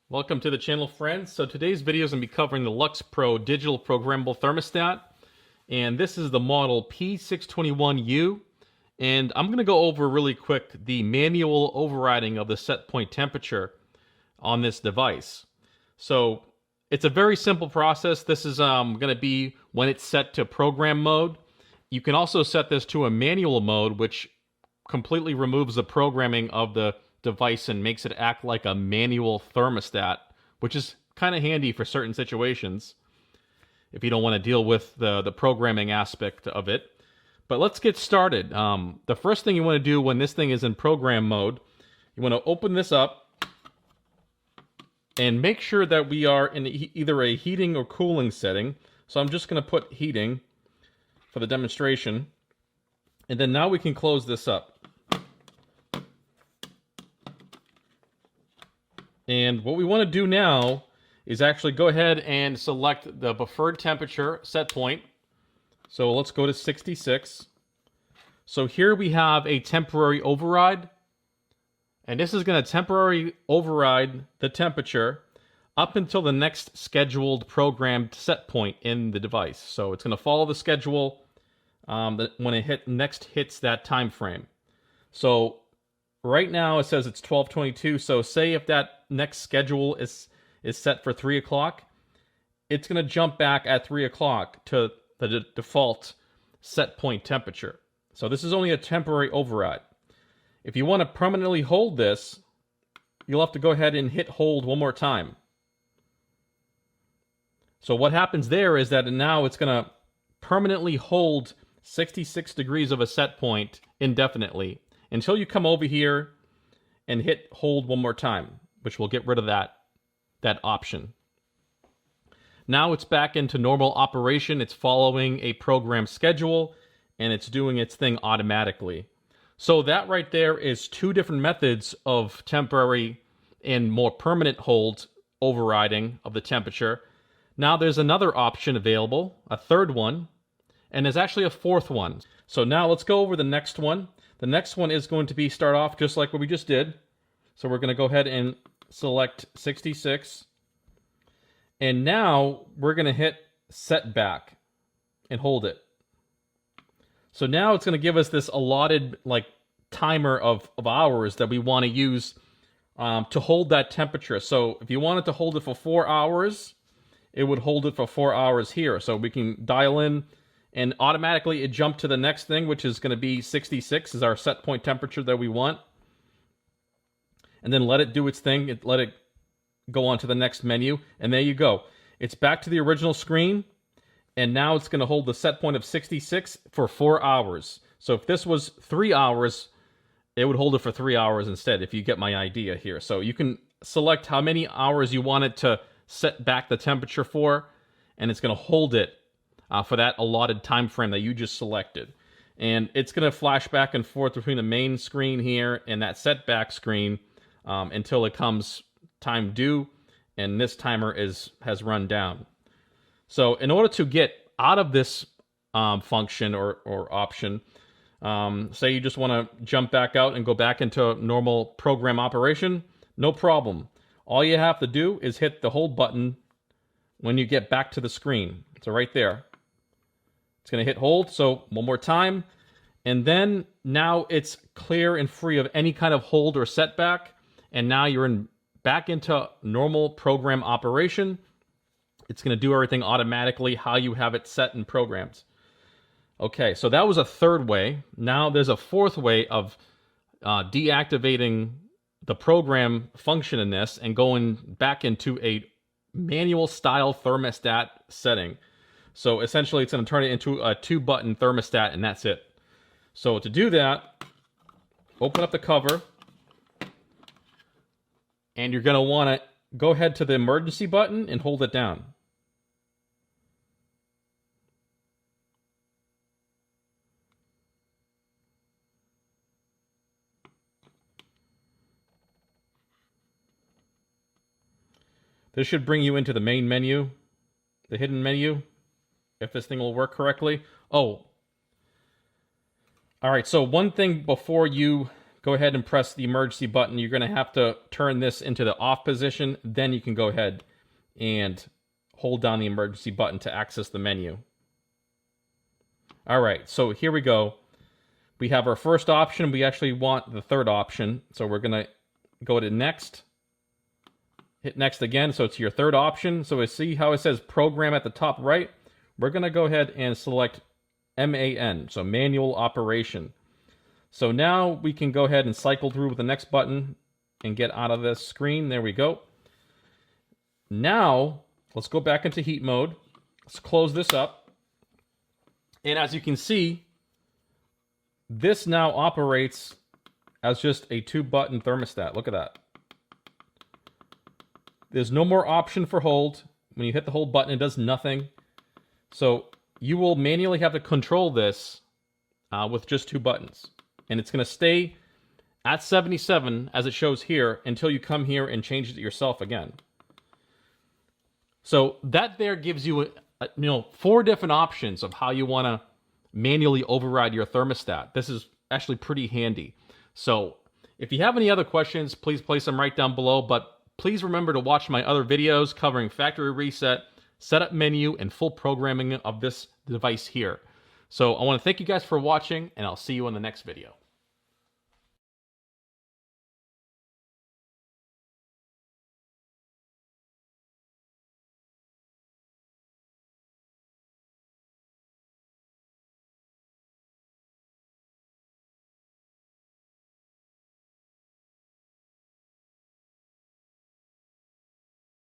Welcome to the channel, friends. So today's video is going to be covering the LUX PRO digital programmable thermostat, and this is the model P621U. And I'm going to go over really quick the manual overriding of the set point temperature on this device. So it's a very simple process. This is going to be when it's set to program mode. You can also set this to a manual mode, which completely removes the programming of the device and makes it act like a manual thermostat, which is kind of handy for certain situations if you don't want to deal with the programming aspect of it. But let's get started. The first thing you want to do when this thing is in program mode, you want to open this up and make sure that we are in either a heating or cooling setting. So I'm just going to put heating for the demonstration. And then now we can close this up. And what we want to do now is actually go ahead and select the preferred temperature set point. So let's go to 66. So here we have a temporary override. And this is going to temporarily override the temperature up until the next scheduled programmed set point in the device. So it's going to follow the schedule when it next hits that time frame. So right now it says it's 12:22. So say if that next schedule is set for 3 o'clock, it's going to jump back at 3 o'clock to the default set point temperature. So this is only a temporary override. If you want to permanently hold this, you'll have to go ahead and hit hold one more time. So what happens there is that now it's going to permanently hold 66 degrees of a set point indefinitely until you come over here and hit hold one more time, which will get rid of that option. Now it's back into normal operation. It's following a program schedule, and it's doing its thing automatically. So that right there is two different methods of temporary and more permanent hold overriding of the temperature. Now there's another option available, a third one, and there's actually a fourth one. So now let's go over the next one. The next one is going to start off just like what we just did. So we're going to go ahead and select 66. And now we're going to hit set back and hold it. So now it's going to give us this allotted timer of hours that we want to use to hold that temperature. So if you wanted to hold it for 4 hours, it would hold it for 4 hours here. So we can dial in and automatically it jumped to the next thing, which is going to be 66 is our set point temperature that we want. And then let it do its thing. Let it go on to the next menu. And there you go. It's back to the original screen. And now it's going to hold the set point of 66 for 4 hours. So if this was 3 hours, it would hold it for 3 hours instead, if you get my idea here. So you can select how many hours you want it to set back the temperature for, and it's going to hold it for that allotted time frame that you just selected. And it's going to flash back and forth between the main screen here and that setback screen until it comes time due, and this timer has run down. So in order to get out of this function or option, say you just want to jump back out and go back into normal program operation, no problem. All you have to do is hit the hold button when you get back to the screen. So right there. It's going to hit hold. So one more time. And then now it's clear and free of any kind of hold or setback. And now you're back into normal program operation. It's going to do everything automatically how you have it set and programmed. Okay, so that was a third way. Now there's a fourth way of deactivating the program function in this and going back into a manual style thermostat setting. So essentially it's going to turn it into a 2-button thermostat, and that's it. So to do that, open up the cover, and you're going to want to go ahead to the emergency button and hold it down. This should bring you into the main menu, the hidden menu, if this thing will work correctly. Oh, all right, so one thing before you go ahead and press the emergency button. You're going to have to turn this into the off position. Then you can go ahead and hold down the emergency button to access the menu. All right, so here we go. We have our first option. We actually want the third option. So we're going to go to next. Hit next again. So it's your third option. So we see how it says program at the top right. We're going to go ahead and select MAN, so manual operation. So now we can go ahead and cycle through with the next button and get out of this screen. There we go. Now, let's go back into heat mode. Let's close this up. And as you can see, this now operates as just a 2-button thermostat. Look at that. There's no more option for hold. When you hit the hold button, it does nothing. So you will manually have to control this with just 2 buttons. And it's going to stay at 77, as it shows here, until you come here and change it yourself again. So that there gives you, 4 different options of how you want to manually override your thermostat. This is actually pretty handy. So if you have any other questions, please place them right down below. But please remember to watch my other videos covering factory reset, setup menu, and full programming of this device here. So I want to thank you guys for watching, and I'll see you in the next video.